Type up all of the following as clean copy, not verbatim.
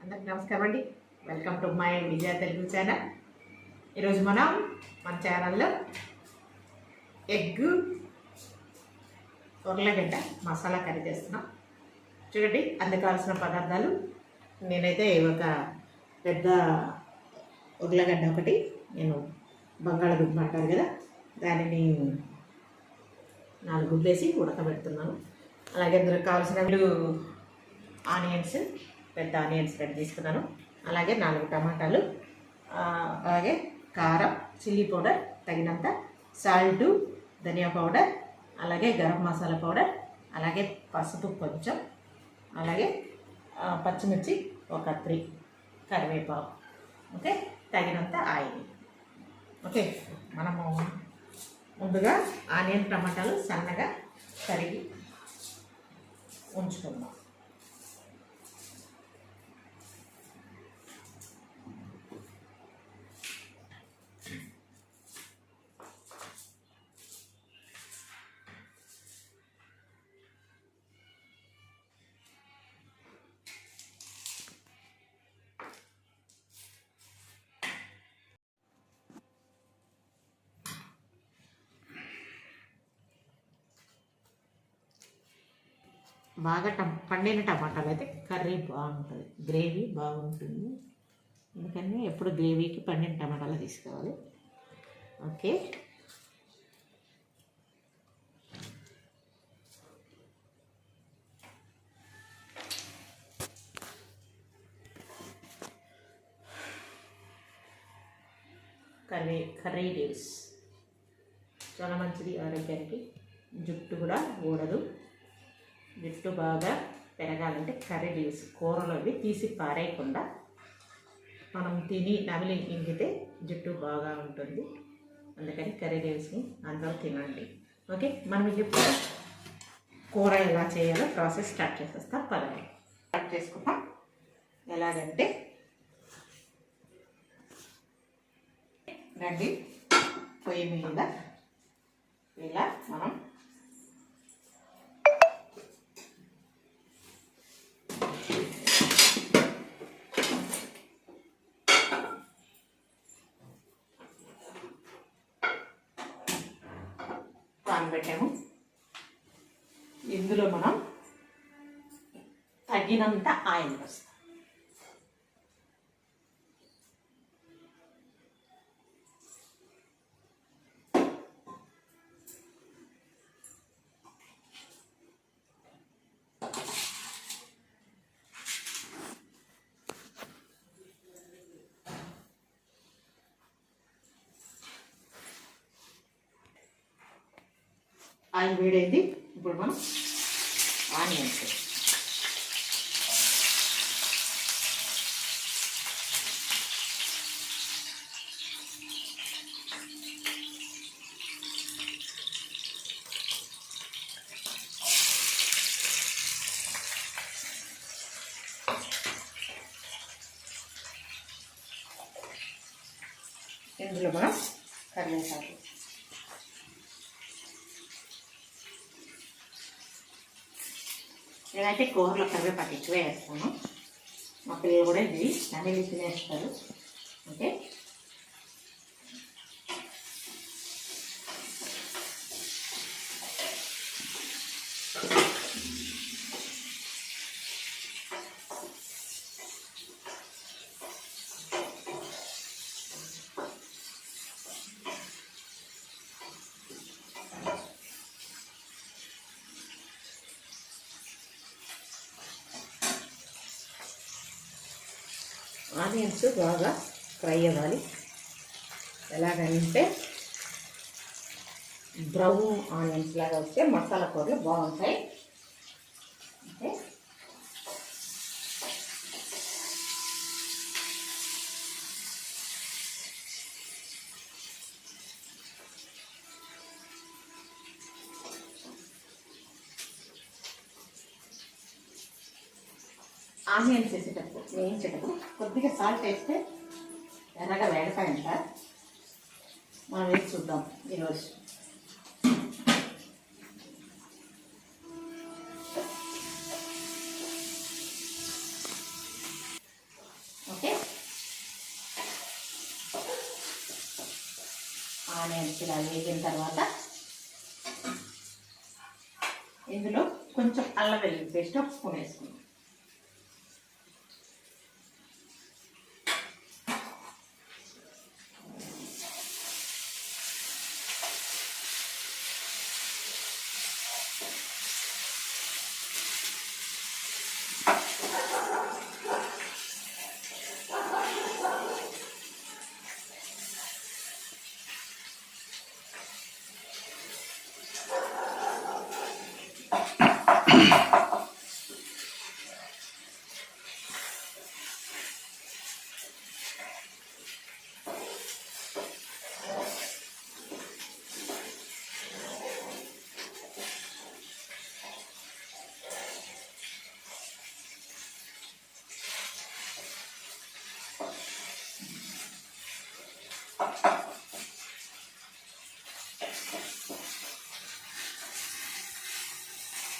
అందరికి నమస్కారం అండి. Welcome to my Vijaya Telugu channel. ఈరోజు మనం మన ఛానల్లో ఎగ్ ఉర్లగడ్డ మసాలా కర్రీ చేస్తున్నాం. చూడండి, అందుకు కావాల్సిన పదార్థాలు నేనైతే ఒక పెద్ద ఉర్లగడ్డ ఒకటి, నేను బంగాళదుంప అంటారు కదా, దానిని 4 గుడ్లేసి ఉడకబెడుతున్నాను. అలాగే అందులో కావాల్సిన ఆనియన్స్, పెద్ద ఆనియన్స్ రెడీ తీసుకున్నాను. అలాగే 4 టమాటాలు, అలాగే కారం, చిల్లీ పౌడర్ తగినంత, సాల్టు, ధనియా పౌడర్, అలాగే గరం మసాలా పౌడర్, అలాగే పసుపు కొంచెం, అలాగే పచ్చిమిర్చి ఒక 3, కరివేపాకు, ఓకే, తగినంత ఆయిల్. ఓకే, మనము ముందుగా ఆనియన్ టమాటాలు సన్నగా తరిగి ఉంచుకుందాం. బాగా పండిన టమాటాలు అయితే కర్రీ బాగుంటుంది, గ్రేవీ బాగుంటుంది. అందుకని ఎప్పుడు గ్రేవీకి పండిన టమాటాలు తీసుకోవాలి. ఓకే, కర్రీ లీవ్స్ చాలా మంచిది ఆరోగ్యానికి. జుట్టు కూడా ఊడదు. జుట్టు బాగా పెరగాలంటే కర్రీ లీవ్స్ కూరలు అవి తీసి పారేయకుండా మనం తిని నమిలి ఇంకితే జుట్టు బాగా ఉంటుంది. అందుకని కర్రీ లీవ్స్ని అందరూ తినండి. ఓకే, మనం ఇప్పుడు కూర ఎలా చేయాలో ప్రాసెస్ స్టార్ట్ చేసేస్తాం. పదండి స్టార్ట్ చేసుకుంటాం. ఎలాగంటే రండి, పొయ్యి మీద ఇలా మనం పాన్ పెట్టాము. ఇందులో మనం తగినంత ఆయిల్ వేస్తాం. ఆయిల్ వేడైంది. ఇప్పుడు మనం ఆనియన్స్, ఇందులో మనం కరివేపాకు, నేనైతే కూరలో కరివేపాకు ఎక్కువ వేస్తాను. మా పిల్లలు కూడా ఇది నమిలి తినేస్తారు. ఓకే, ఆనియన్స్ బాగా ఫ్రై అవ్వాలి. ఎలాగంటే బ్రౌన్ ఆనియన్స్ లాగా వస్తే మసాలా కూరలు బాగుంటాయి. ఓకే, ఆనియన్స్ వేయించేటప్పుడు కొద్దిగా సాల్ట్ వేస్తే ఎర్రగా వేడతాయంట. మనం వేసి చూద్దాం ఈరోజు. ఆనియన్స్ ఇలా వేగిన తర్వాత ఇందులో కొంచెం అల్లం వెల్లుల్లి పేస్ట్ ఒక స్పూన్ వేసుకుందాం.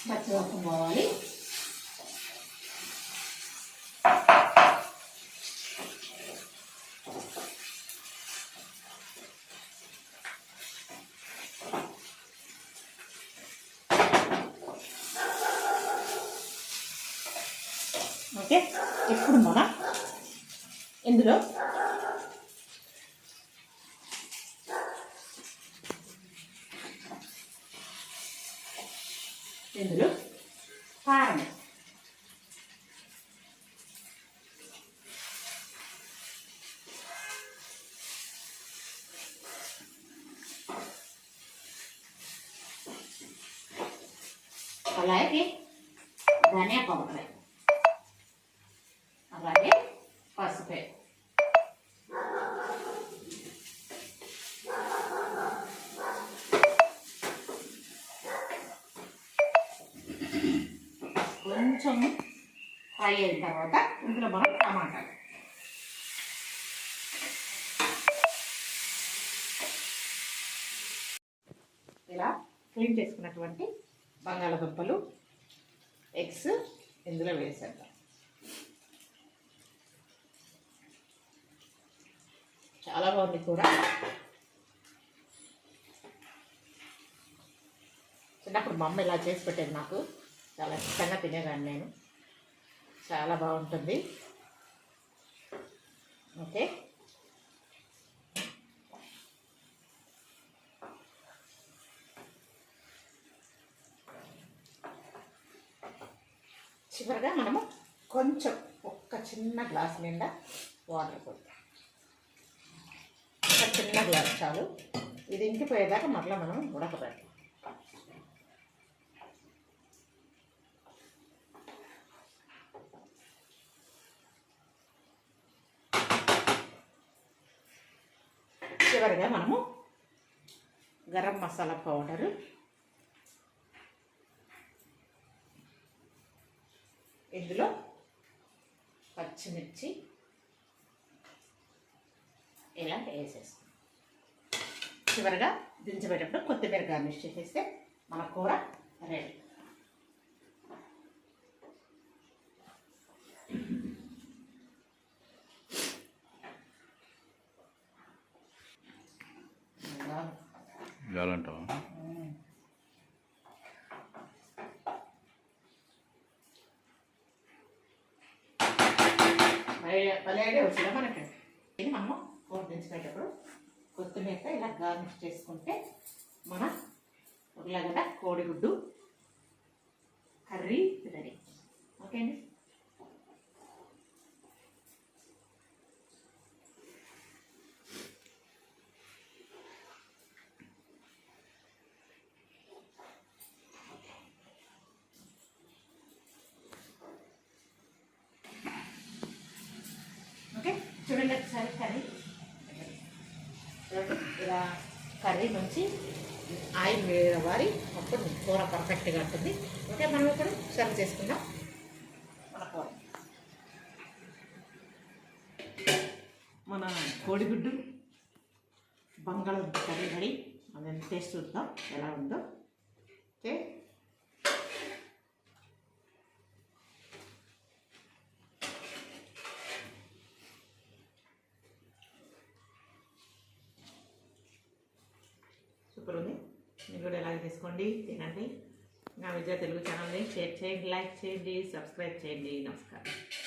పచ్చివాసన పోవాలి. ఓకే, ఇప్పుడు మనం ఇందులో కారం, అలాగే ధనియా పౌడర్, అలాగే పసుపు, కొంచెం ఫ్రై అయిన తర్వాత ఇందులో మనం టమాటాలు, ఇలా క్లీన్ చేసుకున్నటువంటి బంగాళదుంపలు, ఎగ్స్ ఇందులో వేసేద్దాం. చాలా బాగుంది కూర. చిన్నప్పుడు మా అమ్మ ఇలా చేసి పెట్టేది, నాకు చాలా ఇష్టంగా తినేదాన్ని నేను. చాలా బాగుంటుంది. ఓకే, చివరిగా మనము కొంచెం ఒక్క చిన్న గ్లాస్ నిండా వాటర్ పోద్దాం. ఒక చిన్న గ్లాస్ చాలు. ఇది ఇంకిపోయేదాకా మరలా మనం ఉడకబెట్టాలి. చివరిగా మనము గరం మసాలా పౌడరు, ఇందులో పచ్చిమిర్చి ఇలా వేసేస్తాం. చివరిగా దించబెట్టేటప్పుడు కొత్తిమీర గార్నిష్ చేసేస్తే మన కూర రెడీ. భలేగా వచ్చినా మనకి. ఇది మనము కూర దించుకునేటప్పుడు కొత్తిమీర ఇలా గార్నిష్ చేసుకుంటే మన ఉర్లగడ్డ కోడిగుడ్డు కర్రీ రెడీ. ఓకే అండి. ఓకే, చూడండి ఒకసారి కర్రీ. ఇలా కర్రీ నుంచి ఆయిల్ వేరే వారి అప్పుడు కూర పర్ఫెక్ట్గా ఉంటుంది. ఓకే, మనం ఇప్పుడు సర్వ్ చేసుకుందాం మన కూర. మన కోడిగుడ్డు బంగాళదుంప కర్రీ రెడీ. మనం టేస్ట్ చూద్దాం ఎలా ఉందో. ఓకే, సూపర్ ఉంది. మీరు కూడా ఎలాగ చేసుకోండి, తినండి. నా విజయ తెలుగు ఛానల్ని షేర్ చేయండి, లైక్ చేయండి, సబ్స్క్రైబ్ చేయండి. నమస్కారం.